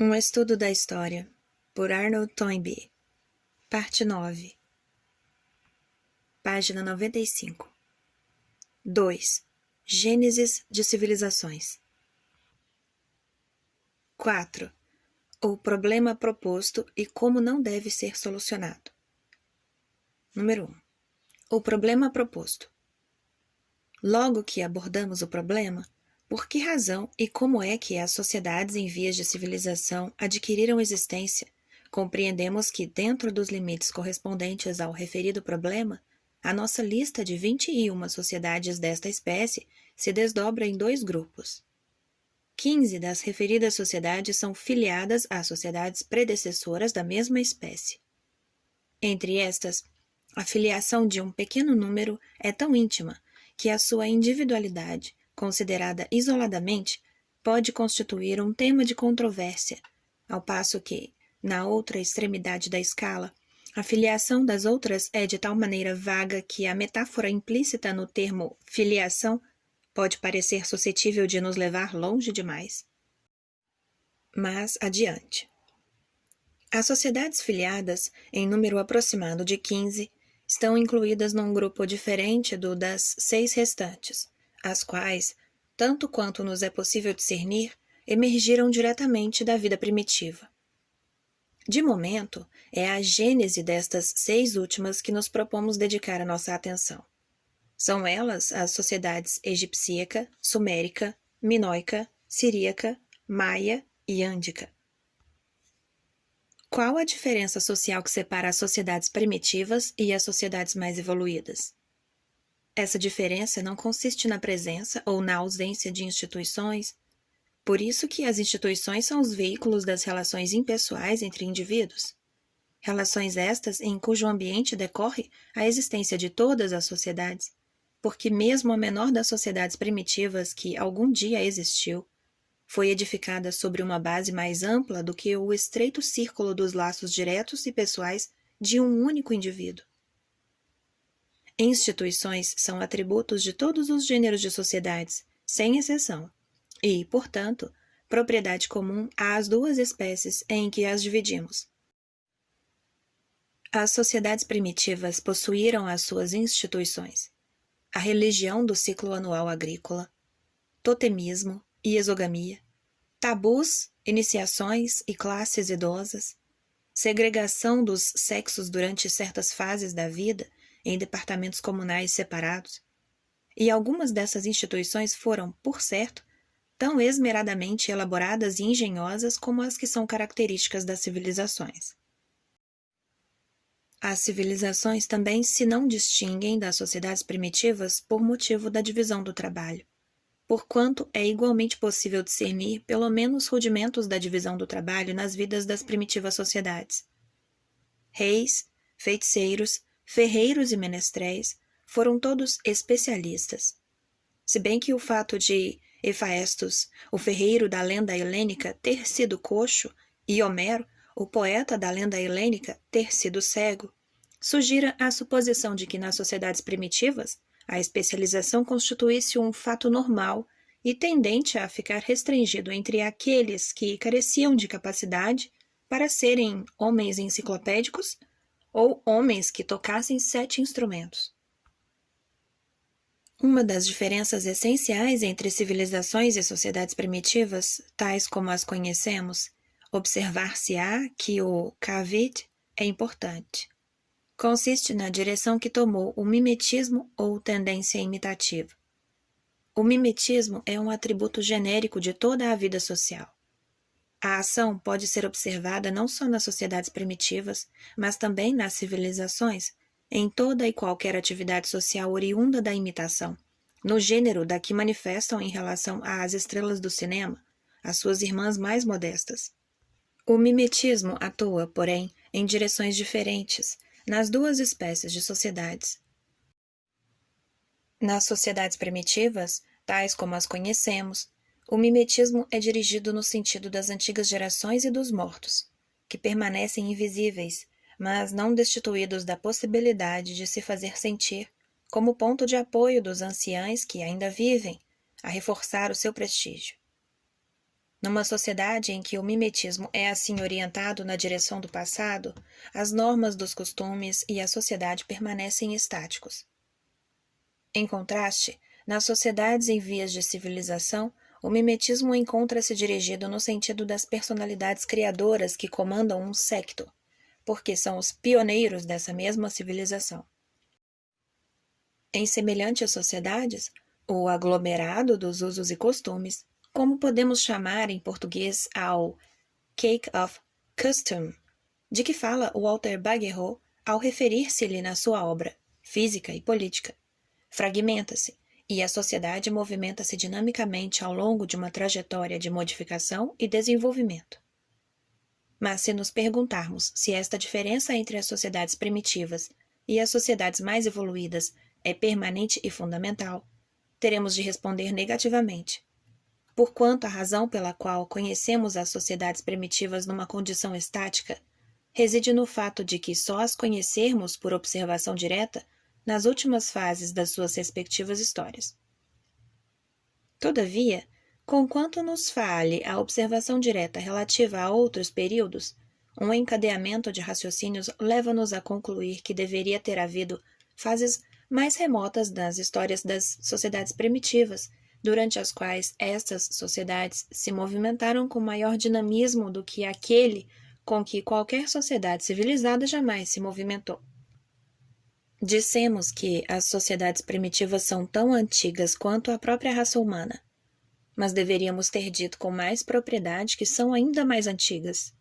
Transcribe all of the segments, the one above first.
Um estudo da história, por Arnold Toynbee, parte 9, página 95. 2. Gênesis de civilizações. 4. O problema proposto e como não deve ser solucionado. Número 1. O problema proposto. Logo que abordamos o problema, por que razão e como é que as sociedades em vias de civilização adquiriram existência, compreendemos que, dentro dos limites correspondentes ao referido problema, a nossa lista de 21 sociedades desta espécie se desdobra em 2 grupos. 15 das referidas sociedades são filiadas a sociedades predecessoras da mesma espécie. Entre estas, a filiação de um pequeno número é tão íntima que a sua individualidade, considerada isoladamente, pode constituir um tema de controvérsia, ao passo que, na outra extremidade da escala, a filiação das outras é de tal maneira vaga que a metáfora implícita no termo filiação pode parecer suscetível de nos levar longe demais. Mas adiante. As sociedades filiadas, em número aproximado de 15, estão incluídas num grupo diferente do das 6 restantes, as quais, tanto quanto nos é possível discernir, emergiram diretamente da vida primitiva. De momento, é à gênese destas 6 últimas que nos propomos dedicar a nossa atenção. São elas as sociedades egipcíaca, sumérica, minoica, siríaca, maia e ândica. Qual a diferença social que separa as sociedades primitivas e as sociedades mais evoluídas? Essa diferença não consiste na presença ou na ausência de instituições. Por isso que as instituições são os veículos das relações impessoais entre indivíduos. Relações estas em cujo ambiente decorre a existência de todas as sociedades, porque mesmo a menor das sociedades primitivas que algum dia existiu, foi edificada sobre uma base mais ampla do que o estreito círculo dos laços diretos e pessoais de um único indivíduo. Instituições são atributos de todos os gêneros de sociedades, sem exceção, e, portanto, propriedade comum às 2 espécies em que as dividimos. As sociedades primitivas possuíram as suas instituições: a religião do ciclo anual agrícola, totemismo e exogamia, tabus, iniciações e classes idosas, segregação dos sexos durante certas fases da vida em departamentos comunais separados, e algumas dessas instituições foram, por certo, tão esmeradamente elaboradas e engenhosas como as que são características das civilizações. As civilizações também se não distinguem das sociedades primitivas por motivo da divisão do trabalho, porquanto é igualmente possível discernir pelo menos rudimentos da divisão do trabalho nas vidas das primitivas sociedades. Reis, feiticeiros, ferreiros e menestréis foram todos especialistas. Se bem que o fato de Hefaestos, o ferreiro da lenda helênica, ter sido coxo, e Homero, o poeta da lenda helênica, ter sido cego, sugira a suposição de que nas sociedades primitivas a especialização constituísse um fato normal e tendente a ficar restringido entre aqueles que careciam de capacidade para serem homens enciclopédicos ou homens que tocassem 7 instrumentos. Uma das diferenças essenciais entre civilizações e sociedades primitivas, tais como as conhecemos, observar-se-á que o cavit é importante. Consiste na direção que tomou o mimetismo ou tendência imitativa. O mimetismo é um atributo genérico de toda a vida social. A ação pode ser observada não só nas sociedades primitivas, mas também nas civilizações, em toda e qualquer atividade social oriunda da imitação, no gênero da que manifestam em relação às estrelas do cinema, as suas irmãs mais modestas. O mimetismo atua, porém, em direções diferentes, nas 2 espécies de sociedades. Nas sociedades primitivas, tais como as conhecemos, o mimetismo é dirigido no sentido das antigas gerações e dos mortos, que permanecem invisíveis, mas não destituídos da possibilidade de se fazer sentir, como ponto de apoio dos anciães que ainda vivem, a reforçar o seu prestígio. Numa sociedade em que o mimetismo é assim orientado na direção do passado, as normas dos costumes e a sociedade permanecem estáticos. Em contraste, nas sociedades em vias de civilização, o mimetismo encontra-se dirigido no sentido das personalidades criadoras que comandam um séquito, porque são os pioneiros dessa mesma civilização. Em semelhantes sociedades, o aglomerado dos usos e costumes, como podemos chamar em português ao cake of custom, de que fala o Walter Bagehot ao referir-se-lhe na sua obra Física e Política, fragmenta-se e a sociedade movimenta-se dinamicamente ao longo de uma trajetória de modificação e desenvolvimento. Mas se nos perguntarmos se esta diferença entre as sociedades primitivas e as sociedades mais evoluídas é permanente e fundamental, teremos de responder negativamente, porquanto a razão pela qual conhecemos as sociedades primitivas numa condição estática reside no fato de que só as conhecermos por observação direta nas últimas fases das suas respectivas histórias. Todavia, conquanto nos fale a observação direta relativa a outros períodos, um encadeamento de raciocínios leva-nos a concluir que deveria ter havido fases mais remotas das histórias das sociedades primitivas, durante as quais estas sociedades se movimentaram com maior dinamismo do que aquele com que qualquer sociedade civilizada jamais se movimentou. Dissemos que as sociedades primitivas são tão antigas quanto a própria raça humana, mas deveríamos ter dito com mais propriedade que são ainda mais antigas.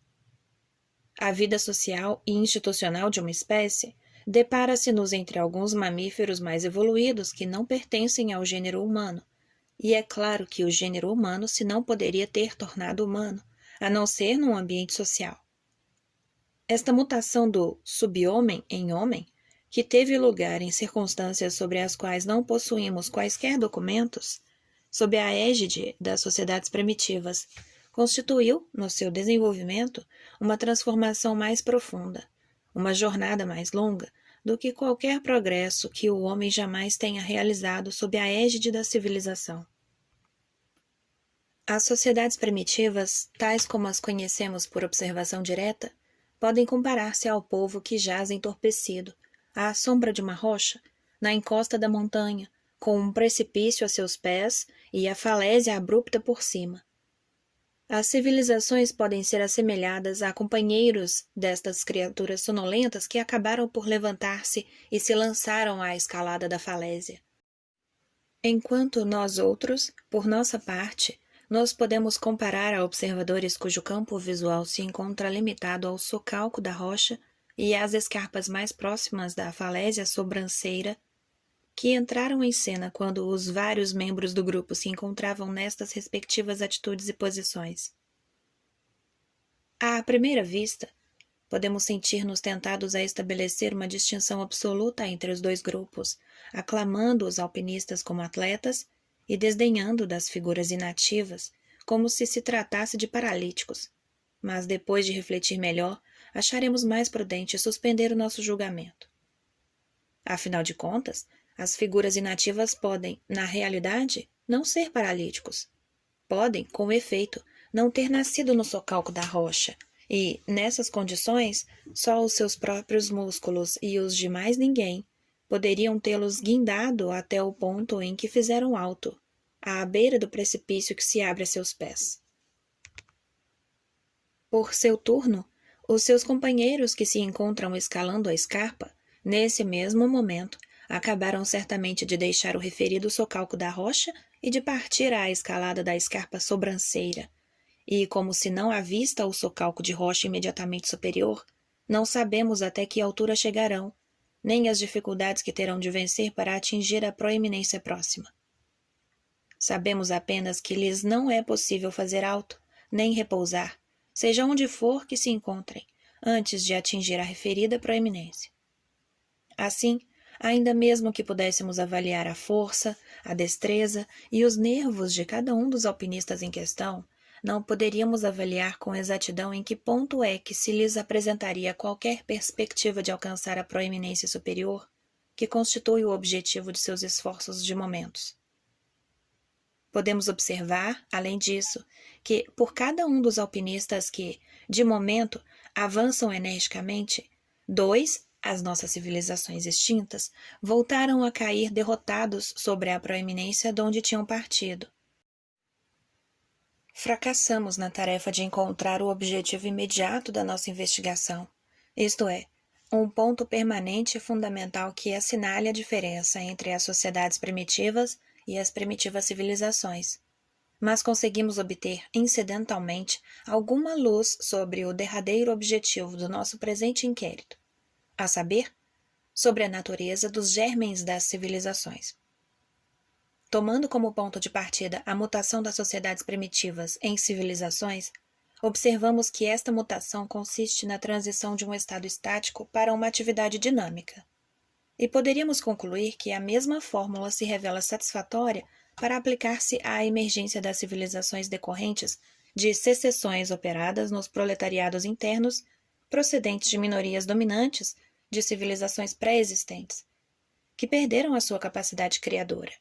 A vida social e institucional de uma espécie depara-se-nos entre alguns mamíferos mais evoluídos que não pertencem ao gênero humano, e é claro que o gênero humano se não poderia ter tornado humano, a não ser num ambiente social. Esta mutação do sub-homem em homem, que teve lugar em circunstâncias sobre as quais não possuímos quaisquer documentos, sob a égide das sociedades primitivas, constituiu, no seu desenvolvimento, uma transformação mais profunda, uma jornada mais longa do que qualquer progresso que o homem jamais tenha realizado sob a égide da civilização. As sociedades primitivas, tais como as conhecemos por observação direta, podem comparar-se ao povo que jaz entorpecido, à sombra de uma rocha, na encosta da montanha, com um precipício a seus pés e a falésia abrupta por cima. As civilizações podem ser assemelhadas a companheiros destas criaturas sonolentas que acabaram por levantar-se e se lançaram à escalada da falésia. Enquanto nós outros, por nossa parte, nós podemos comparar a observadores cujo campo visual se encontra limitado ao socalco da rocha e às escarpas mais próximas da falésia sobranceira, que entraram em cena quando os vários membros do grupo se encontravam nestas respectivas atitudes e posições. À primeira vista, podemos sentir-nos tentados a estabelecer uma distinção absoluta entre os dois grupos, aclamando os alpinistas como atletas e desdenhando das figuras inativas, como se tratasse de paralíticos. Mas depois de refletir melhor, acharemos mais prudente suspender o nosso julgamento. Afinal de contas, as figuras inativas podem, na realidade, não ser paralíticos. Podem, com efeito, não ter nascido no socalco da rocha, e, nessas condições, só os seus próprios músculos e os de mais ninguém poderiam tê-los guindado até o ponto em que fizeram alto, à beira do precipício que se abre a seus pés. Por seu turno, os seus companheiros que se encontram escalando a escarpa, nesse mesmo momento, acabaram certamente de deixar o referido socalco da rocha e de partir à escalada da escarpa sobranceira, e, como se não avista o socalco de rocha imediatamente superior, não sabemos até que altura chegarão, nem as dificuldades que terão de vencer para atingir a proeminência próxima. Sabemos apenas que lhes não é possível fazer alto, nem repousar, seja onde for que se encontrem, antes de atingir a referida proeminência. Assim, ainda mesmo que pudéssemos avaliar a força, a destreza e os nervos de cada um dos alpinistas em questão, não poderíamos avaliar com exatidão em que ponto é que se lhes apresentaria qualquer perspectiva de alcançar a proeminência superior, que constitui o objetivo de seus esforços de momentos. Podemos observar, além disso, que por cada um dos alpinistas que, de momento, avançam energicamente, 2, as nossas civilizações extintas, voltaram a cair derrotados sobre a proeminência de onde tinham partido. Fracassamos na tarefa de encontrar o objetivo imediato da nossa investigação, isto é, um ponto permanente e fundamental que assinale a diferença entre as sociedades primitivas e as primitivas civilizações. Mas conseguimos obter, incidentalmente, alguma luz sobre o derradeiro objetivo do nosso presente inquérito, a saber, sobre a natureza dos germens das civilizações. Tomando como ponto de partida a mutação das sociedades primitivas em civilizações, observamos que esta mutação consiste na transição de um estado estático para uma atividade dinâmica. E poderíamos concluir que a mesma fórmula se revela satisfatória para aplicar-se à emergência das civilizações decorrentes de secessões operadas nos proletariados internos procedentes de minorias dominantes de civilizações pré-existentes, que perderam a sua capacidade criadora.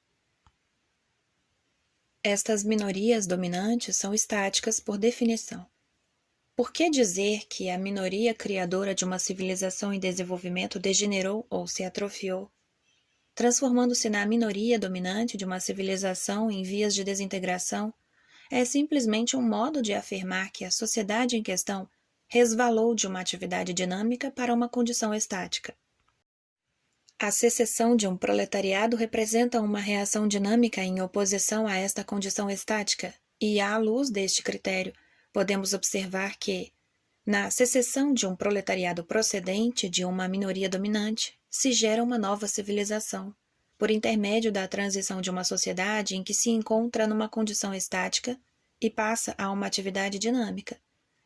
Estas minorias dominantes são estáticas por definição. Por que dizer que a minoria criadora de uma civilização em desenvolvimento degenerou ou se atrofiou, transformando-se na minoria dominante de uma civilização em vias de desintegração? É simplesmente um modo de afirmar que a sociedade em questão resvalou de uma atividade dinâmica para uma condição estática. A secessão de um proletariado representa uma reação dinâmica em oposição a esta condição estática, e à luz deste critério, podemos observar que, na secessão de um proletariado procedente de uma minoria dominante, se gera uma nova civilização, por intermédio da transição de uma sociedade em que se encontra numa condição estática e passa a uma atividade dinâmica,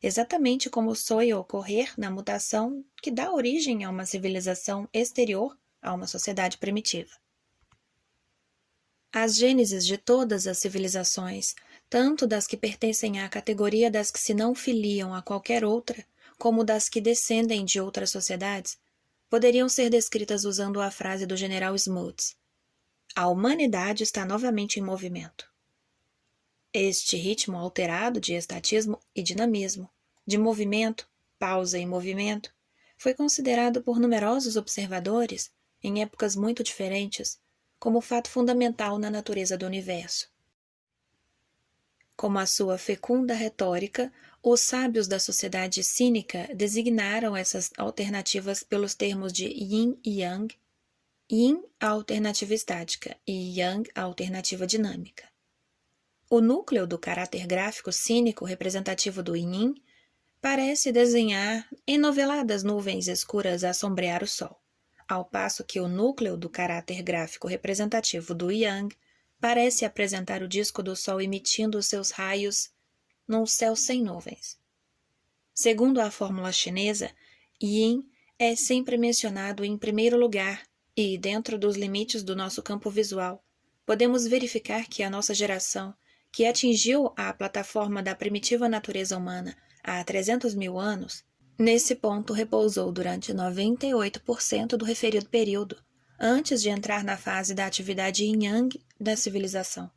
exatamente como soe ocorrer na mutação que dá origem a uma civilização exterior a uma sociedade primitiva. As gêneses de todas as civilizações, tanto das que pertencem à categoria das que se não filiam a qualquer outra, como das que descendem de outras sociedades, poderiam ser descritas usando a frase do general Smuts: a humanidade está novamente em movimento. Este ritmo alterado de estatismo e dinamismo, de movimento, pausa e movimento, foi considerado por numerosos observadores, em épocas muito diferentes, como fato fundamental na natureza do universo. Como a sua fecunda retórica, os sábios da sociedade cínica designaram essas alternativas pelos termos de yin e yang, yin a alternativa estática e yang a alternativa dinâmica. O núcleo do caráter gráfico cínico representativo do yin parece desenhar enoveladas nuvens escuras a sombrear o sol, ao passo que o núcleo do caráter gráfico representativo do yang parece apresentar o disco do sol emitindo os seus raios num céu sem nuvens. Segundo a fórmula chinesa, yin é sempre mencionado em primeiro lugar e, dentro dos limites do nosso campo visual, podemos verificar que a nossa geração, que atingiu a plataforma da primitiva natureza humana há 300 mil anos, nesse ponto repousou durante 98% do referido período, antes de entrar na fase da atividade yin-yang da civilização.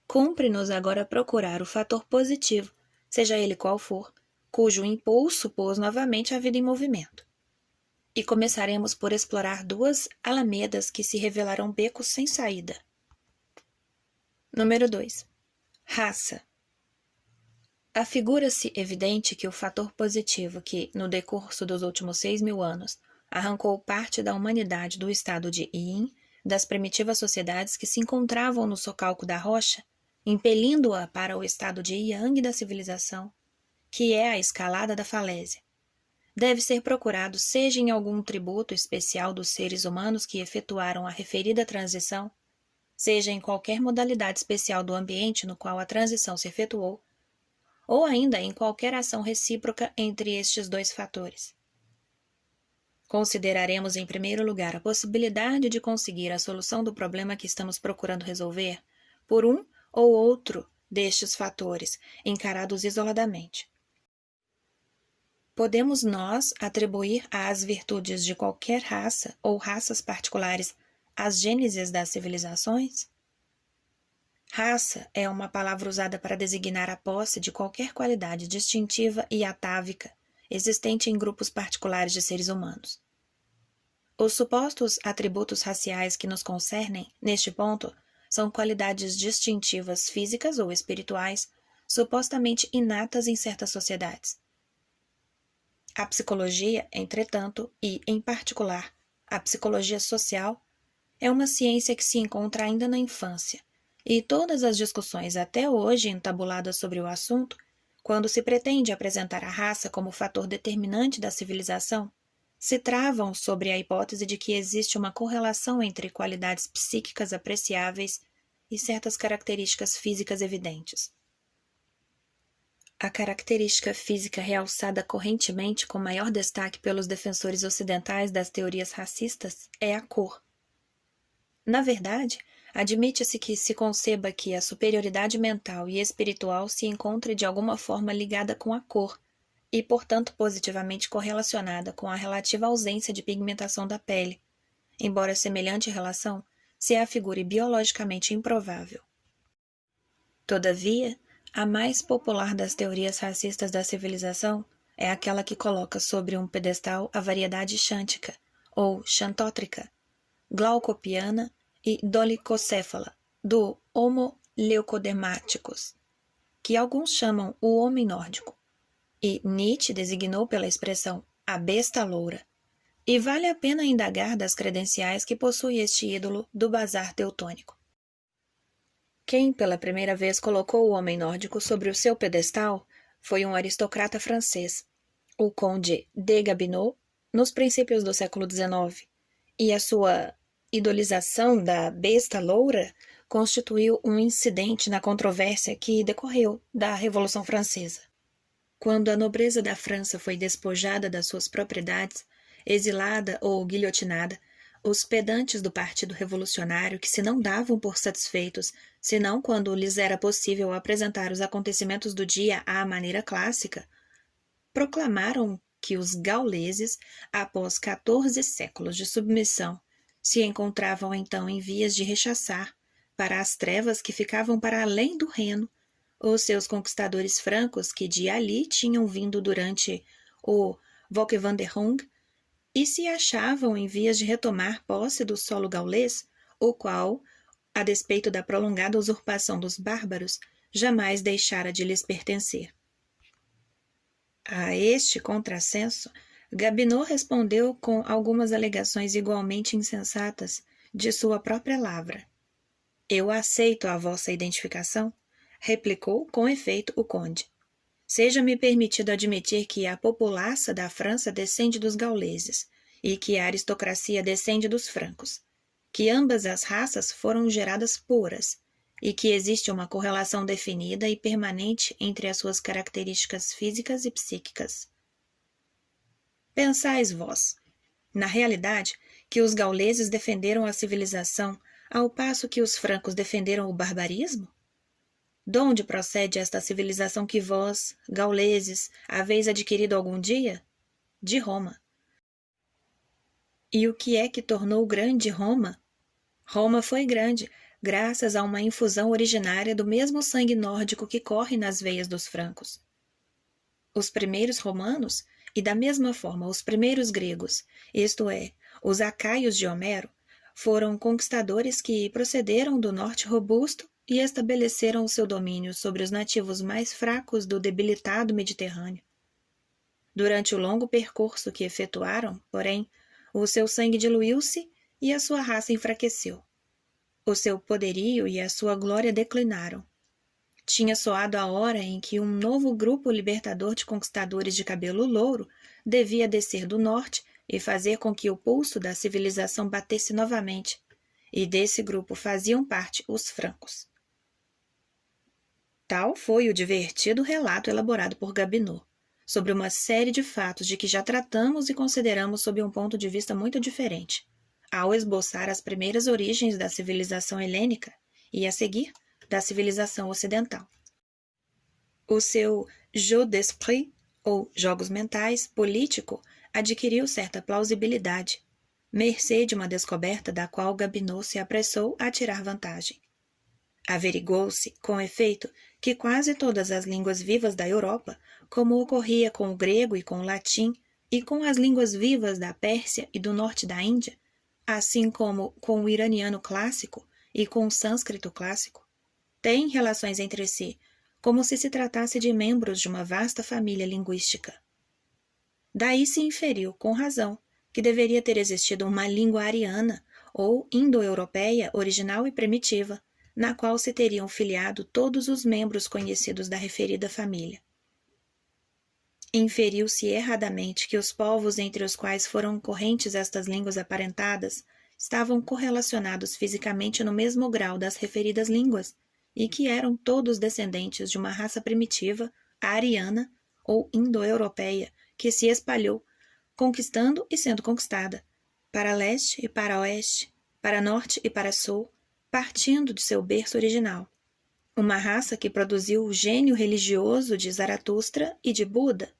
Cumpre-nos agora procurar o fator positivo, seja ele qual for, cujo impulso pôs novamente a vida em movimento. E começaremos por explorar duas alamedas que se revelarão becos sem saída. Número 2. Raça. Afigura-se evidente que o fator positivo que, no decurso dos últimos 6.000 anos, arrancou parte da humanidade do estado de yin, das primitivas sociedades que se encontravam no socalco da rocha, impelindo-a para o estado de yang da civilização, que é a escalada da falésia, deve ser procurado seja em algum tributo especial dos seres humanos que efetuaram a referida transição, seja em qualquer modalidade especial do ambiente no qual a transição se efetuou, ou ainda em qualquer ação recíproca entre estes dois fatores. Consideraremos em primeiro lugar a possibilidade de conseguir a solução do problema que estamos procurando resolver por um ou outro destes fatores, encarados isoladamente. Podemos nós atribuir às virtudes de qualquer raça ou raças particulares as gêneses das civilizações? Raça é uma palavra usada para designar a posse de qualquer qualidade distintiva e atávica existente em grupos particulares de seres humanos. Os supostos atributos raciais que nos concernem, neste ponto, são qualidades distintivas físicas ou espirituais, supostamente inatas em certas sociedades. A psicologia, entretanto, e, em particular, a psicologia social, é uma ciência que se encontra ainda na infância, e todas as discussões até hoje entabuladas sobre o assunto, quando se pretende apresentar a raça como fator determinante da civilização, se travam sobre a hipótese de que existe uma correlação entre qualidades psíquicas apreciáveis e certas características físicas evidentes. A característica física realçada correntemente com maior destaque pelos defensores ocidentais das teorias racistas é a cor. Na verdade, admite-se que se conceba que a superioridade mental e espiritual se encontre de alguma forma ligada com a cor e, portanto, positivamente correlacionada com a relativa ausência de pigmentação da pele, embora semelhante relação se afigure biologicamente improvável. Todavia, a mais popular das teorias racistas da civilização é aquela que coloca sobre um pedestal a variedade xântica, ou xantótrica, glaucopiana e dolicocéfala, do Homo leucodermaticus, que alguns chamam o homem nórdico, e Nietzsche designou pela expressão a besta loura, e vale a pena indagar das credenciais que possui este ídolo do bazar teutônico. Quem pela primeira vez colocou o homem nórdico sobre o seu pedestal foi um aristocrata francês, o conde de Gobineau, nos princípios do século XIX, e a sua idolização da besta loura constituiu um incidente na controvérsia que decorreu da Revolução Francesa. Quando a nobreza da França foi despojada das suas propriedades, exilada ou guilhotinada, os pedantes do Partido Revolucionário, que se não davam por satisfeitos, senão quando lhes era possível apresentar os acontecimentos do dia à maneira clássica, proclamaram que os gauleses, após 14 séculos de submissão, se encontravam então em vias de rechaçar, para as trevas que ficavam para além do Reno, os seus conquistadores francos que de ali tinham vindo durante o Volkswanderung, e se achavam em vias de retomar posse do solo gaulês, o qual, a despeito da prolongada usurpação dos bárbaros, jamais deixara de lhes pertencer. A este contrassenso, Gobineau respondeu com algumas alegações igualmente insensatas de sua própria lavra. Eu aceito a vossa identificação, replicou com efeito o conde. Seja-me permitido admitir que a populaça da França descende dos gauleses e que a aristocracia descende dos francos, que ambas as raças foram geradas puras e que existe uma correlação definida e permanente entre as suas características físicas e psíquicas. Pensais vós, na realidade, que os gauleses defenderam a civilização ao passo que os francos defenderam o barbarismo? Donde procede esta civilização que vós, gauleses, haveis adquirido algum dia? De Roma. E o que é que tornou grande Roma? Roma foi grande, graças a uma infusão originária do mesmo sangue nórdico que corre nas veias dos francos. Os primeiros romanos, e da mesma forma os primeiros gregos, isto é, os acaios de Homero, foram conquistadores que procederam do norte robusto e estabeleceram o seu domínio sobre os nativos mais fracos do debilitado Mediterrâneo. Durante o longo percurso que efetuaram, porém, o seu sangue diluiu-se e a sua raça enfraqueceu. O seu poderio e a sua glória declinaram. Tinha soado a hora em que um novo grupo libertador de conquistadores de cabelo louro devia descer do norte e fazer com que o pulso da civilização batesse novamente, e desse grupo faziam parte os francos. Tal foi o divertido relato elaborado por Gobineau, sobre uma série de fatos de que já tratamos e consideramos sob um ponto de vista muito diferente, ao esboçar as primeiras origens da civilização helênica e, a seguir, da civilização ocidental. O seu jeu d'esprit, ou jogos mentais, político, adquiriu certa plausibilidade, mercê de uma descoberta da qual Gobineau se apressou a tirar vantagem. Averigou-se, com efeito, que quase todas as línguas vivas da Europa, como ocorria com o grego e com o latim, e com as línguas vivas da Pérsia e do norte da Índia, assim como com o iraniano clássico e com o sânscrito clássico, têm relações entre si, como se tratasse de membros de uma vasta família linguística. Daí se inferiu, com razão, que deveria ter existido uma língua ariana ou indo-europeia original e primitiva, na qual se teriam filiado todos os membros conhecidos da referida família. Inferiu-se erradamente que os povos entre os quais foram correntes estas línguas aparentadas estavam correlacionados fisicamente no mesmo grau das referidas línguas e que eram todos descendentes de uma raça primitiva, ariana ou indo-europeia, que se espalhou, conquistando e sendo conquistada, para leste e para oeste, para norte e para sul, partindo de seu berço original. Uma raça que produziu o gênio religioso de Zaratustra e de Buda,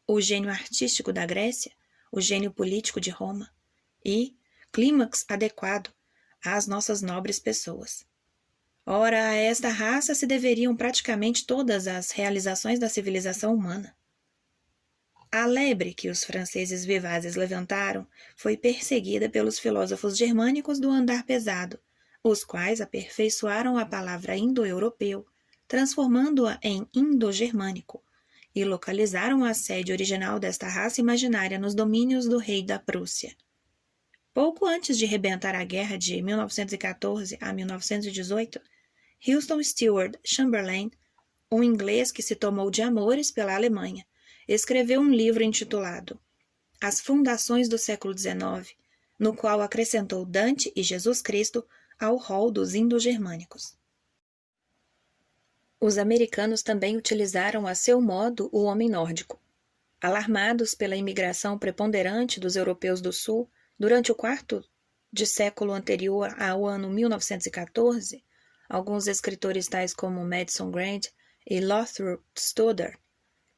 o gênio artístico da Grécia, o gênio político de Roma e, clímax adequado, às nossas nobres pessoas. Ora, a esta raça se deveriam praticamente todas as realizações da civilização humana. A lebre que os franceses vivazes levantaram foi perseguida pelos filósofos germânicos do andar pesado, os quais aperfeiçoaram a palavra indo-europeu, transformando-a em indo-germânico, e localizaram a sede original desta raça imaginária nos domínios do rei da Prússia. Pouco antes de rebentar a guerra de 1914 a 1918, Houston Stewart Chamberlain, um inglês que se tomou de amores pela Alemanha, escreveu um livro intitulado As Fundações do Século XIX, no qual acrescentou Dante e Jesus Cristo ao rol dos indo-germânicos. Os americanos também utilizaram a seu modo o homem nórdico. Alarmados pela imigração preponderante dos europeus do Sul durante o quarto de século anterior ao ano 1914, alguns escritores tais como Madison Grant e Lothrop Stoddard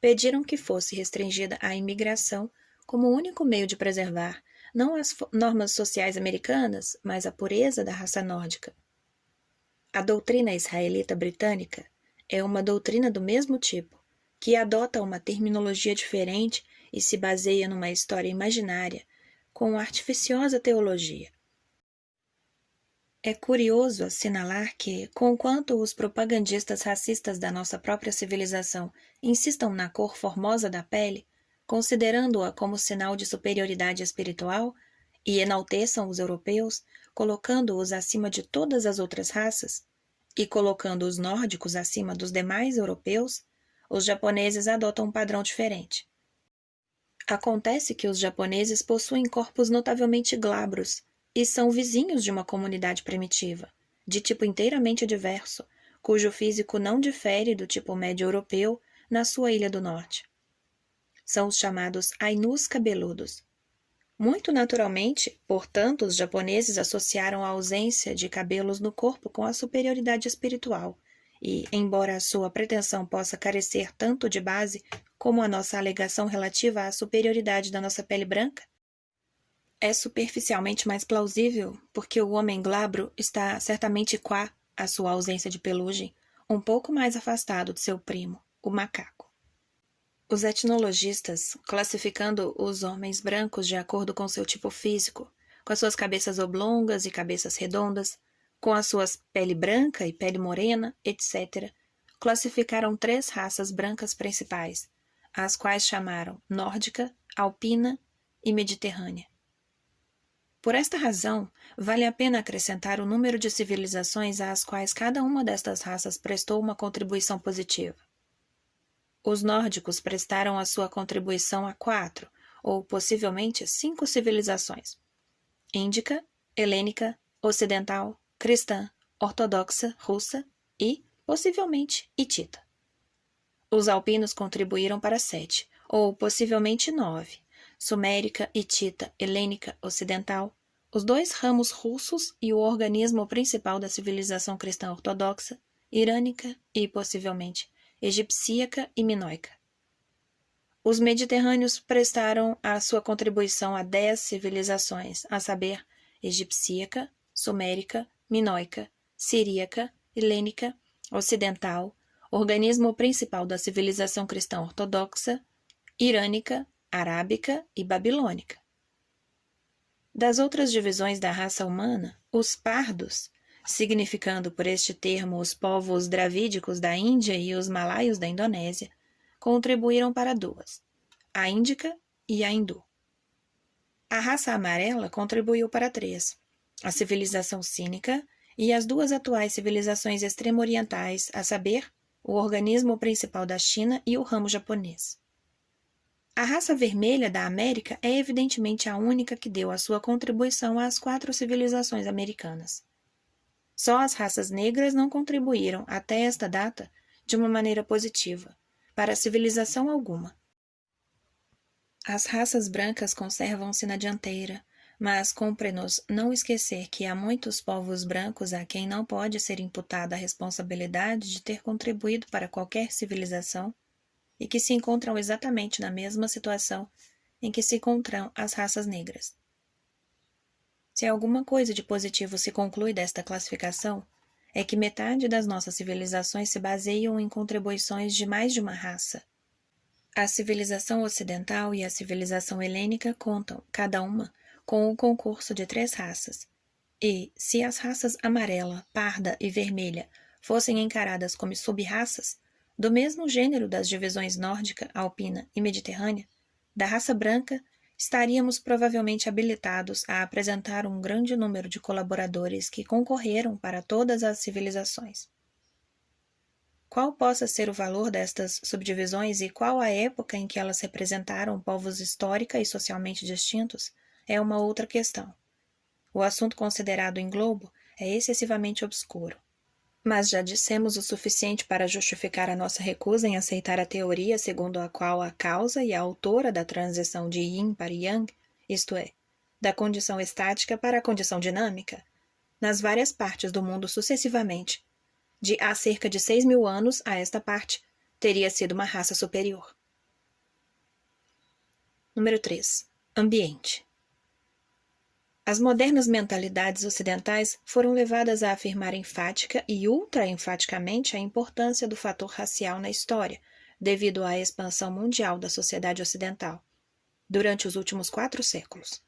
pediram que fosse restringida a imigração como único meio de preservar não as normas sociais americanas, mas a pureza da raça nórdica. A doutrina israelita britânica é uma doutrina do mesmo tipo, que adota uma terminologia diferente e se baseia numa história imaginária, com artificiosa teologia. É curioso assinalar que, conquanto os propagandistas racistas da nossa própria civilização insistam na cor formosa da pele, considerando-a como sinal de superioridade espiritual, e enalteçam os europeus, colocando-os acima de todas as outras raças, e colocando os nórdicos acima dos demais europeus, os japoneses adotam um padrão diferente. Acontece que os japoneses possuem corpos notavelmente glabros e são vizinhos de uma comunidade primitiva, de tipo inteiramente diverso, cujo físico não difere do tipo médio europeu na sua ilha do norte. São os chamados Ainus cabeludos. Muito naturalmente, portanto, os japoneses associaram a ausência de cabelos no corpo com a superioridade espiritual, e, embora a sua pretensão possa carecer tanto de base como a nossa alegação relativa à superioridade da nossa pele branca, é superficialmente mais plausível, porque o homem glabro está certamente qua a sua ausência de pelugem, um pouco mais afastado de seu primo, o macaco. Os etnologistas, classificando os homens brancos de acordo com seu tipo físico, com as suas cabeças oblongas e cabeças redondas, com as suas pele branca e pele morena, etc., classificaram 3 raças brancas principais, as quais chamaram nórdica, alpina e mediterrânea. Por esta razão, vale a pena acrescentar o número de civilizações às quais cada uma destas raças prestou uma contribuição positiva. Os nórdicos prestaram a sua contribuição a 4, ou possivelmente 5 civilizações: índica, helênica, ocidental, cristã, ortodoxa, russa e, possivelmente, hitita. Os alpinos contribuíram para 7, ou possivelmente 9, sumérica, hitita, helênica, ocidental, os 2 ramos russos e o organismo principal da civilização cristã ortodoxa, irânica e, possivelmente, egipcíaca e minoica. Os mediterrâneos prestaram a sua contribuição a 10 civilizações, a saber, egipcíaca, sumérica, minoica, siríaca, helênica, ocidental, organismo principal da civilização cristã ortodoxa, irânica, arábica e babilônica. Das outras divisões da raça humana, os pardos, significando por este termo os povos dravídicos da Índia e os malaios da Indonésia, contribuíram para duas, a índica e a hindu. A raça amarela contribuiu para três, a civilização cínica e as duas atuais civilizações extremo-orientais, a saber, o organismo principal da China e o ramo japonês. A raça vermelha da América é evidentemente a única que deu a sua contribuição às 4 civilizações americanas. Só as raças negras não contribuíram, até esta data, de uma maneira positiva, para a civilização alguma. As raças brancas conservam-se na dianteira, mas cumpre-nos não esquecer que há muitos povos brancos a quem não pode ser imputada a responsabilidade de ter contribuído para qualquer civilização e que se encontram exatamente na mesma situação em que se encontram as raças negras. Se alguma coisa de positivo se conclui desta classificação, é que metade das nossas civilizações se baseiam em contribuições de mais de uma raça. A civilização ocidental e a civilização helênica contam, cada uma, com o concurso de 3 raças, e, se as raças amarela, parda e vermelha fossem encaradas como sub-raças, do mesmo gênero das divisões nórdica, alpina e mediterrânea, da raça branca, estaríamos provavelmente habilitados a apresentar um grande número de colaboradores que concorreram para todas as civilizações. Qual possa ser o valor destas subdivisões e qual a época em que elas representaram povos histórica e socialmente distintos é uma outra questão. O assunto considerado em globo é excessivamente obscuro. Mas já dissemos o suficiente para justificar a nossa recusa em aceitar a teoria segundo a qual a causa e a autora da transição de Yin para Yang, isto é, da condição estática para a condição dinâmica, nas várias partes do mundo sucessivamente, de há cerca de 6.000 anos a esta parte, teria sido uma raça superior. Número 3. Ambiente. As modernas mentalidades ocidentais foram levadas a afirmar enfática e ultra-enfaticamente a importância do fator racial na história, devido à expansão mundial da sociedade ocidental, durante os últimos 4 séculos.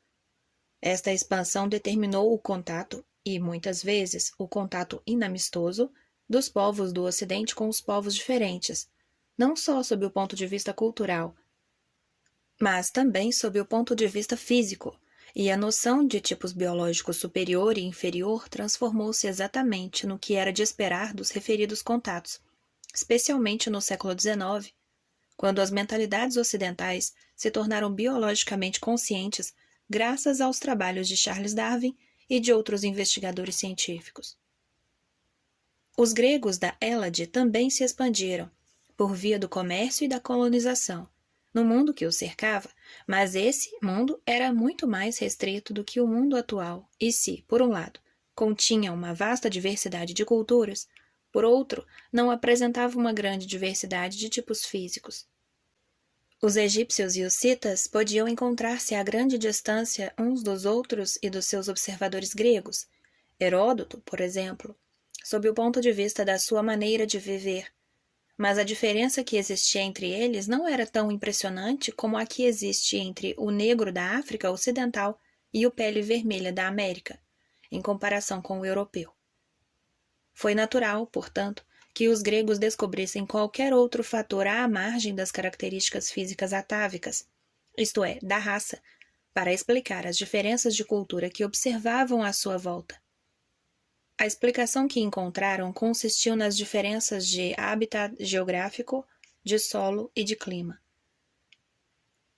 Esta expansão determinou o contato, e muitas vezes o contato inamistoso, dos povos do Ocidente com os povos diferentes, não só sob o ponto de vista cultural, mas também sob o ponto de vista físico, e a noção de tipos biológicos superior e inferior transformou-se exatamente no que era de esperar dos referidos contatos, especialmente no século XIX, quando as mentalidades ocidentais se tornaram biologicamente conscientes graças aos trabalhos de Charles Darwin e de outros investigadores científicos. Os gregos da Hélade também se expandiram, por via do comércio e da colonização, no mundo que os cercava, mas esse mundo era muito mais restrito do que o mundo atual e se, por um lado, continha uma vasta diversidade de culturas, por outro, não apresentava uma grande diversidade de tipos físicos. Os egípcios e os citas podiam encontrar-se a grande distância uns dos outros e dos seus observadores gregos. Heródoto, por exemplo, sob o ponto de vista da sua maneira de viver, mas a diferença que existia entre eles não era tão impressionante como a que existe entre o negro da África Ocidental e o pele vermelha da América, em comparação com o europeu. Foi natural, portanto, que os gregos descobrissem qualquer outro fator à margem das características físicas atávicas, isto é, da raça, para explicar as diferenças de cultura que observavam à sua volta. A explicação que encontraram consistiu nas diferenças de habitat geográfico, de solo e de clima.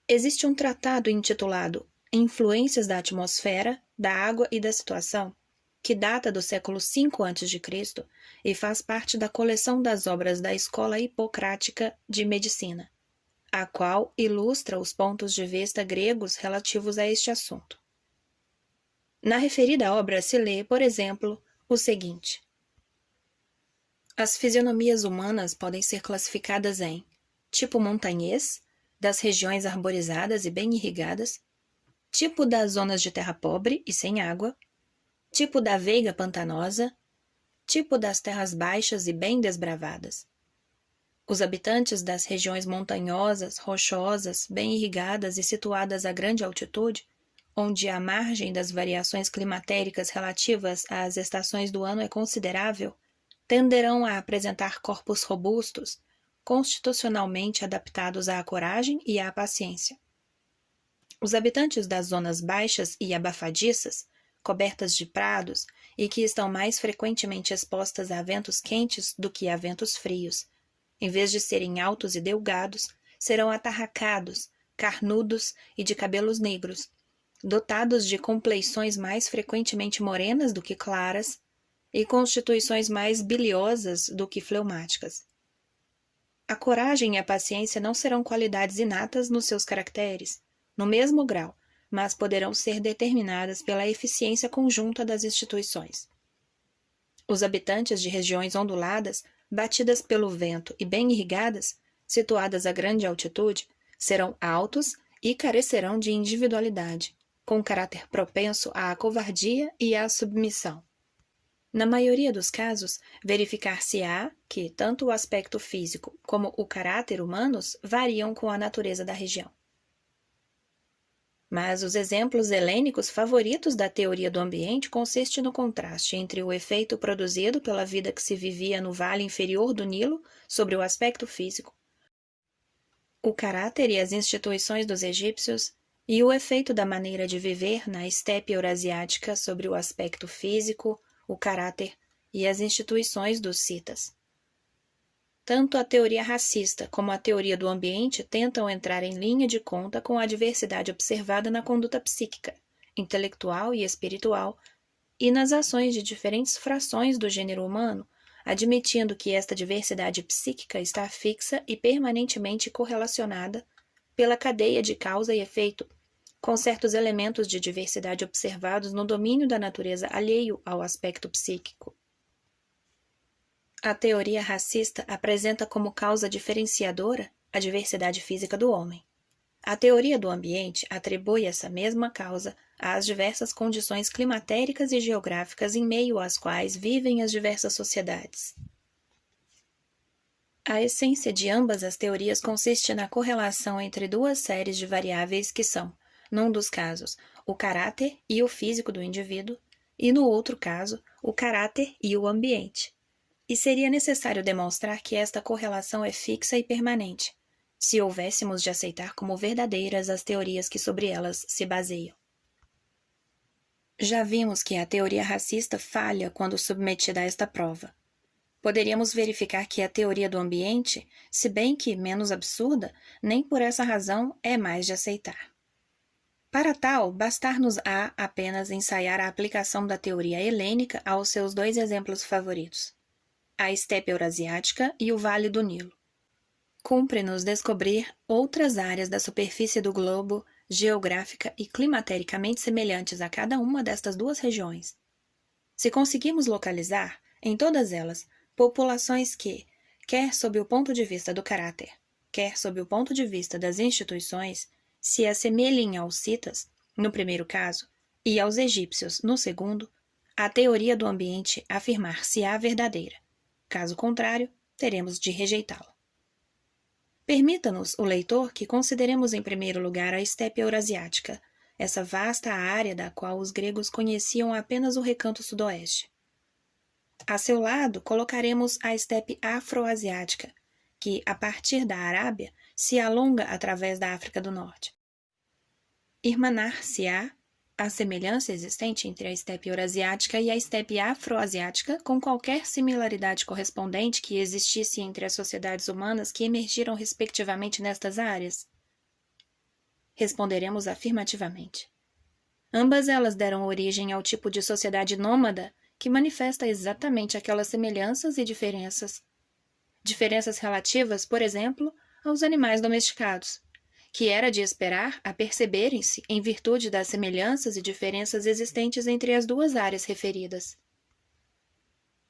Existe um tratado intitulado Influências da Atmosfera, da Água e da Situação, que data do século V a.C. e faz parte da coleção das obras da Escola Hipocrática de Medicina, a qual ilustra os pontos de vista gregos relativos a este assunto. Na referida obra se lê, por exemplo, o seguinte: as fisionomias humanas podem ser classificadas em tipo montanhês, das regiões arborizadas e bem irrigadas, tipo das zonas de terra pobre e sem água, tipo da veiga pantanosa, tipo das terras baixas e bem desbravadas. Os habitantes das regiões montanhosas, rochosas, bem irrigadas e situadas a grande altitude, onde a margem das variações climatéricas relativas às estações do ano é considerável, tenderão a apresentar corpos robustos, constitucionalmente adaptados à coragem e à paciência. Os habitantes das zonas baixas e abafadiças, cobertas de prados e que estão mais frequentemente expostas a ventos quentes do que a ventos frios, em vez de serem altos e delgados, serão atarracados, carnudos e de cabelos negros, dotados de compleições mais frequentemente morenas do que claras e constituições mais biliosas do que fleumáticas. A coragem e a paciência não serão qualidades inatas nos seus caracteres, no mesmo grau, mas poderão ser determinadas pela eficiência conjunta das instituições. Os habitantes de regiões onduladas, batidas pelo vento e bem irrigadas, situadas a grande altitude, serão altos e carecerão de individualidade, com caráter propenso à covardia e à submissão. Na maioria dos casos, verificar-se-á que tanto o aspecto físico como o caráter humanos variam com a natureza da região. Mas os exemplos helênicos favoritos da teoria do ambiente consistem no contraste entre o efeito produzido pela vida que se vivia no vale inferior do Nilo sobre o aspecto físico, o caráter e as instituições dos egípcios, e o efeito da maneira de viver na estepe eurasiática sobre o aspecto físico, o caráter e as instituições dos citas. Tanto a teoria racista como a teoria do ambiente tentam entrar em linha de conta com a diversidade observada na conduta psíquica, intelectual e espiritual, e nas ações de diferentes frações do gênero humano, admitindo que esta diversidade psíquica está fixa e permanentemente correlacionada pela cadeia de causa e efeito, com certos elementos de diversidade observados no domínio da natureza alheio ao aspecto psíquico. A teoria racista apresenta como causa diferenciadora a diversidade física do homem. A teoria do ambiente atribui essa mesma causa às diversas condições climatéricas e geográficas em meio às quais vivem as diversas sociedades. A essência de ambas as teorias consiste na correlação entre duas séries de variáveis que são, num dos casos, o caráter e o físico do indivíduo, e no outro caso, o caráter e o ambiente. E seria necessário demonstrar que esta correlação é fixa e permanente, se houvéssemos de aceitar como verdadeiras as teorias que sobre elas se baseiam. Já vimos que a teoria racista falha quando submetida a esta prova. Poderíamos verificar que a teoria do ambiente, se bem que menos absurda, nem por essa razão é mais de aceitar. Para tal, bastar-nos-á apenas ensaiar a aplicação da teoria helênica aos seus dois exemplos favoritos, a estepe eurasiática e o Vale do Nilo. Cumpre-nos descobrir outras áreas da superfície do globo, geográfica e climatericamente semelhantes a cada uma destas duas regiões. Se conseguirmos localizar, em todas elas, populações que, quer sob o ponto de vista do caráter, quer sob o ponto de vista das instituições, se assemelhem aos citas, no primeiro caso, e aos egípcios, no segundo, a teoria do ambiente afirmar-se-á verdadeira. Caso contrário, teremos de rejeitá-la. Permita-nos, o leitor, que consideremos em primeiro lugar a estepe eurasiática, essa vasta área da qual os gregos conheciam apenas o recanto sudoeste. A seu lado, colocaremos a estepe afroasiática, que, a partir da Arábia, se alonga através da África do Norte. Irmanar-se-á a semelhança existente entre a estepe eurasiática e a estepe afroasiática com qualquer similaridade correspondente que existisse entre as sociedades humanas que emergiram respectivamente nestas áreas? Responderemos afirmativamente. Ambas elas deram origem ao tipo de sociedade nômada que manifesta exatamente aquelas semelhanças e diferenças. Diferenças relativas, por exemplo, aos animais domesticados, que era de esperar aperceberem-se em virtude das semelhanças e diferenças existentes entre as duas áreas referidas.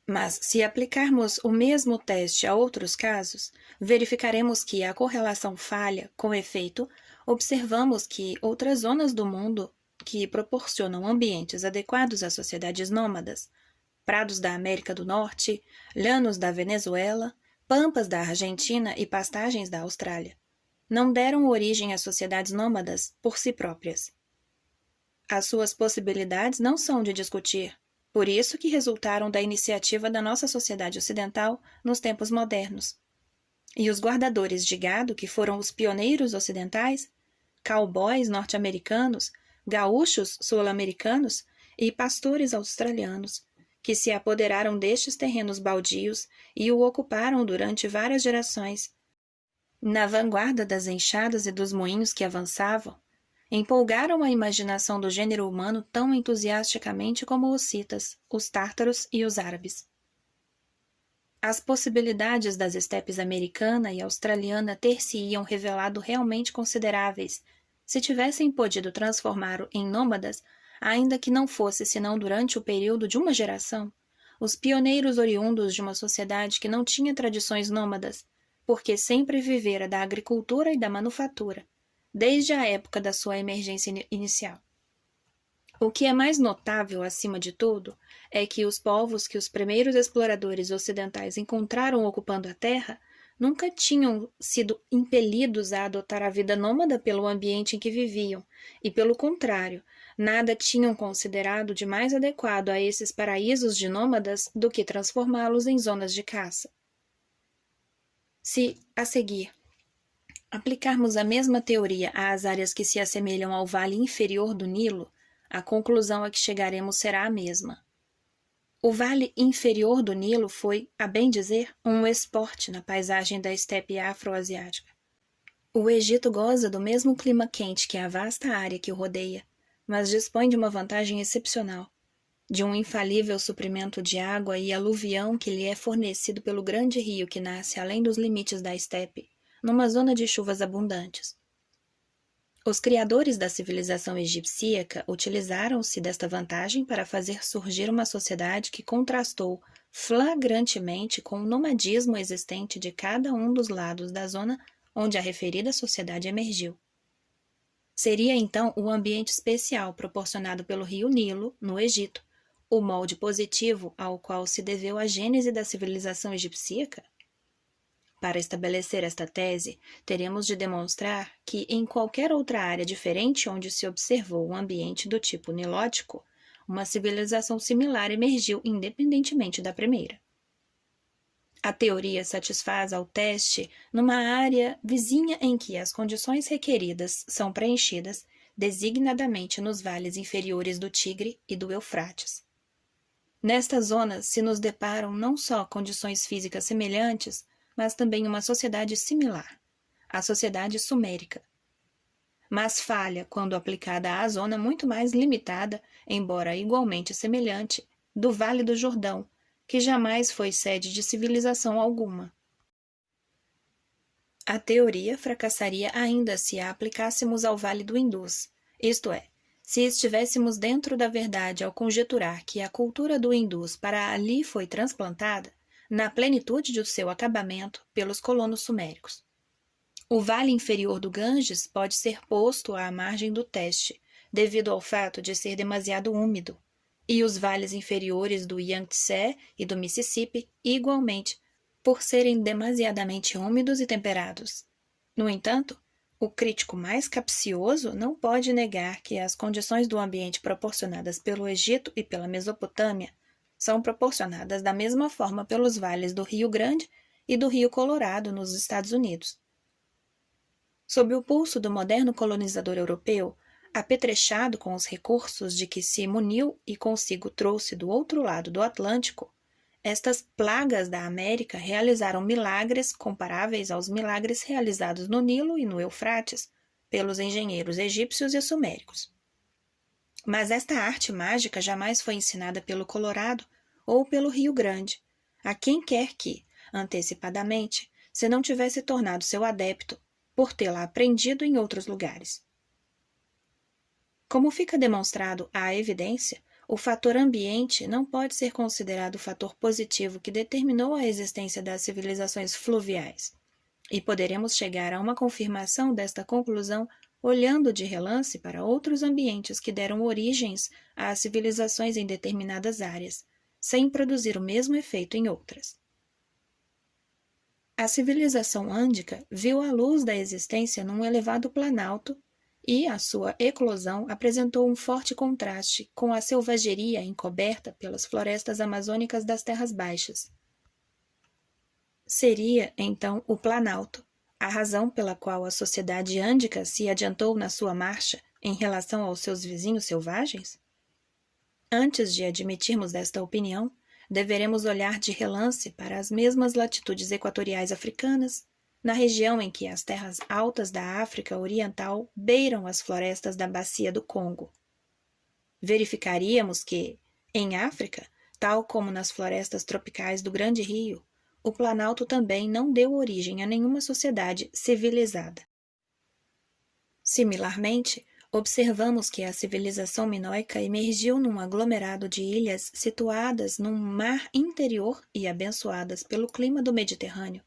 Mas, se aplicarmos o mesmo teste a outros casos, verificaremos que a correlação falha. Com efeito, observamos que outras zonas do mundo que proporcionam ambientes adequados às sociedades nômadas prados da América do Norte, llanos da Venezuela, pampas da Argentina e pastagens da Austrália. Não deram origem a sociedades nômadas por si próprias. As suas possibilidades não são de discutir, por isso que resultaram da iniciativa da nossa sociedade ocidental nos tempos modernos. E os guardadores de gado, que foram os pioneiros ocidentais, cowboys norte-americanos, gaúchos sul-americanos e pastores australianos, que se apoderaram destes terrenos baldios e o ocuparam durante várias gerações. Na vanguarda das enxadas e dos moinhos que avançavam, empolgaram a imaginação do gênero humano tão entusiasticamente como os citas, os tártaros e os árabes. As possibilidades das estepes americana e australiana ter-se-iam revelado realmente consideráveis, se tivessem podido transformar em nômadas, ainda que não fosse senão durante o período de uma geração, os pioneiros oriundos de uma sociedade que não tinha tradições nômadas, porque sempre vivera da agricultura e da manufatura, desde a época da sua emergência inicial. O que é mais notável, acima de tudo, é que os povos que os primeiros exploradores ocidentais encontraram ocupando a Terra nunca tinham sido impelidos a adotar a vida nômada pelo ambiente em que viviam, e, pelo contrário, nada tinham considerado de mais adequado a esses paraísos de nômadas do que transformá-los em zonas de caça. Se, a seguir, aplicarmos a mesma teoria às áreas que se assemelham ao vale inferior do Nilo, a conclusão a que chegaremos será a mesma. O vale inferior do Nilo foi, a bem dizer, um esporte na paisagem da estepe afroasiática. O Egito goza do mesmo clima quente que a vasta área que o rodeia, mas dispõe de uma vantagem excepcional, de um infalível suprimento de água e aluvião que lhe é fornecido pelo grande rio que nasce além dos limites da estepe, numa zona de chuvas abundantes. Os criadores da civilização egipcíaca utilizaram-se desta vantagem para fazer surgir uma sociedade que contrastou flagrantemente com o nomadismo existente de cada um dos lados da zona onde a referida sociedade emergiu. Seria então o ambiente especial proporcionado pelo rio Nilo, no Egito, o molde positivo ao qual se deveu a gênese da civilização egipcíaca? Para estabelecer esta tese, teremos de demonstrar que, em qualquer outra área diferente onde se observou um ambiente do tipo nilótico, uma civilização similar emergiu independentemente da primeira. A teoria satisfaz ao teste numa área vizinha em que as condições requeridas são preenchidas, designadamente nos vales inferiores do Tigre e do Eufrates. Nestas zonas se nos deparam não só condições físicas semelhantes, mas também uma sociedade similar, a sociedade sumérica. Mas falha quando aplicada à zona muito mais limitada, embora igualmente semelhante, do Vale do Jordão, que jamais foi sede de civilização alguma. A teoria fracassaria ainda se a aplicássemos ao Vale do Indus, isto é, se estivéssemos dentro da verdade ao conjeturar que a cultura do Indus para ali foi transplantada, na plenitude do seu acabamento, pelos colonos suméricos. O vale inferior do Ganges pode ser posto à margem do teste, devido ao fato de ser demasiado úmido, e os vales inferiores do Yangtze e do Mississippi, igualmente, por serem demasiadamente úmidos e temperados. No entanto, o crítico mais capcioso não pode negar que as condições do ambiente proporcionadas pelo Egito e pela Mesopotâmia são proporcionadas da mesma forma pelos vales do Rio Grande e do Rio Colorado nos Estados Unidos. Sob o pulso do moderno colonizador europeu, apetrechado com os recursos de que se muniu e consigo trouxe do outro lado do Atlântico, estas plagas da América realizaram milagres comparáveis aos milagres realizados no Nilo e no Eufrates pelos engenheiros egípcios e suméricos. Mas esta arte mágica jamais foi ensinada pelo Colorado ou pelo Rio Grande, a quem quer que, antecipadamente, se não tivesse tornado seu adepto, por tê-la aprendido em outros lugares. Como fica demonstrado à evidência, o fator ambiente não pode ser considerado o fator positivo que determinou a existência das civilizações fluviais, e poderemos chegar a uma confirmação desta conclusão olhando de relance para outros ambientes que deram origens às civilizações em determinadas áreas, sem produzir o mesmo efeito em outras. A civilização ândica viu a luz da existência num elevado planalto e a sua eclosão apresentou um forte contraste com a selvageria encoberta pelas florestas amazônicas das terras baixas. Seria, então, o planalto a razão pela qual a sociedade ândica se adiantou na sua marcha em relação aos seus vizinhos selvagens? Antes de admitirmos esta opinião, deveremos olhar de relance para as mesmas latitudes equatoriais africanas, na região em que as terras altas da África Oriental beiram as florestas da bacia do Congo. Verificaríamos que, em África, tal como nas florestas tropicais do Grande Rio, o Planalto também não deu origem a nenhuma sociedade civilizada. Similarmente, observamos que a civilização minoica emergiu num aglomerado de ilhas situadas num mar interior e abençoadas pelo clima do Mediterrâneo.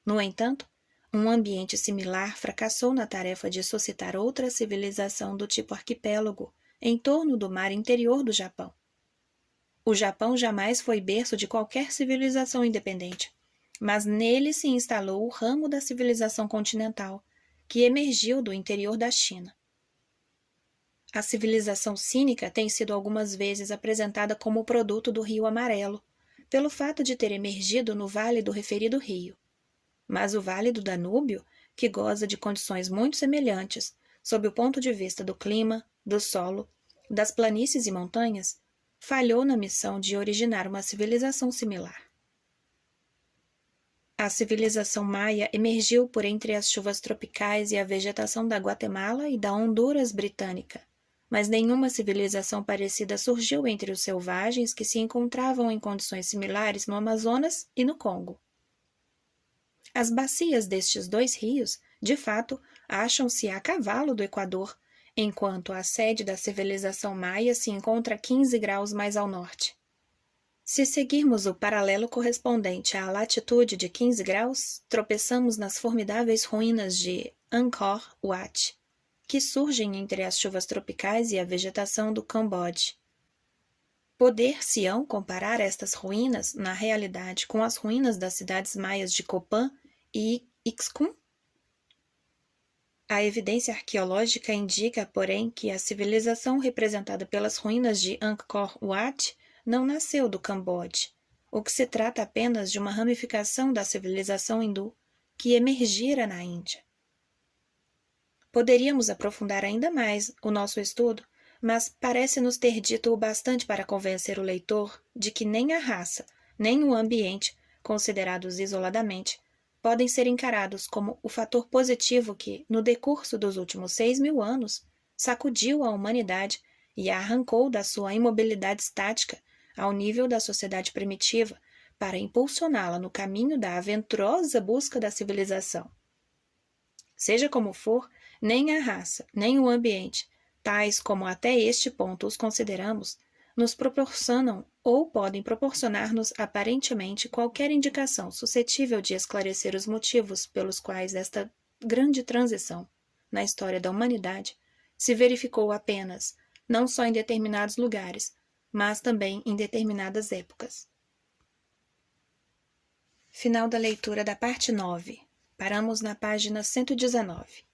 No entanto, um ambiente similar fracassou na tarefa de suscitar outra civilização do tipo arquipélago em torno do mar interior do Japão. O Japão jamais foi berço de qualquer civilização independente, mas nele se instalou o ramo da civilização continental, que emergiu do interior da China. A civilização cínica tem sido algumas vezes apresentada como produto do Rio Amarelo, pelo fato de ter emergido no vale do referido rio. Mas o Vale do Danúbio, que goza de condições muito semelhantes, sob o ponto de vista do clima, do solo, das planícies e montanhas, falhou na missão de originar uma civilização similar. A civilização maia emergiu por entre as chuvas tropicais e a vegetação da Guatemala e da Honduras britânica, mas nenhuma civilização parecida surgiu entre os selvagens que se encontravam em condições similares no Amazonas e no Congo. As bacias destes dois rios, de fato, acham-se a cavalo do Equador, enquanto a sede da civilização maia se encontra a 15 graus mais ao norte. Se seguirmos o paralelo correspondente à latitude de 15 graus, tropeçamos nas formidáveis ruínas de Angkor Wat, que surgem entre as chuvas tropicais e a vegetação do Camboja. Poder-se-ão comparar estas ruínas, na realidade, com as ruínas das cidades maias de Copán e Ixcum? A evidência arqueológica indica, porém, que a civilização representada pelas ruínas de Angkor Wat não nasceu do Camboja, o que se trata apenas de uma ramificação da civilização hindu que emergira na Índia. Poderíamos aprofundar ainda mais o nosso estudo, mas parece-nos ter dito o bastante para convencer o leitor de que nem a raça, nem o ambiente, considerados isoladamente, podem ser encarados como o fator positivo que, no decurso dos últimos 6.000 anos, sacudiu a humanidade e a arrancou da sua imobilidade estática ao nível da sociedade primitiva para impulsioná-la no caminho da aventurosa busca da civilização. Seja como for, nem a raça, nem o ambiente, tais como até este ponto os consideramos, nos proporcionam ou podem proporcionar-nos aparentemente qualquer indicação suscetível de esclarecer os motivos pelos quais esta grande transição na história da humanidade se verificou apenas, não só em determinados lugares, mas também em determinadas épocas. Final da leitura da parte 9. Paramos na página 119.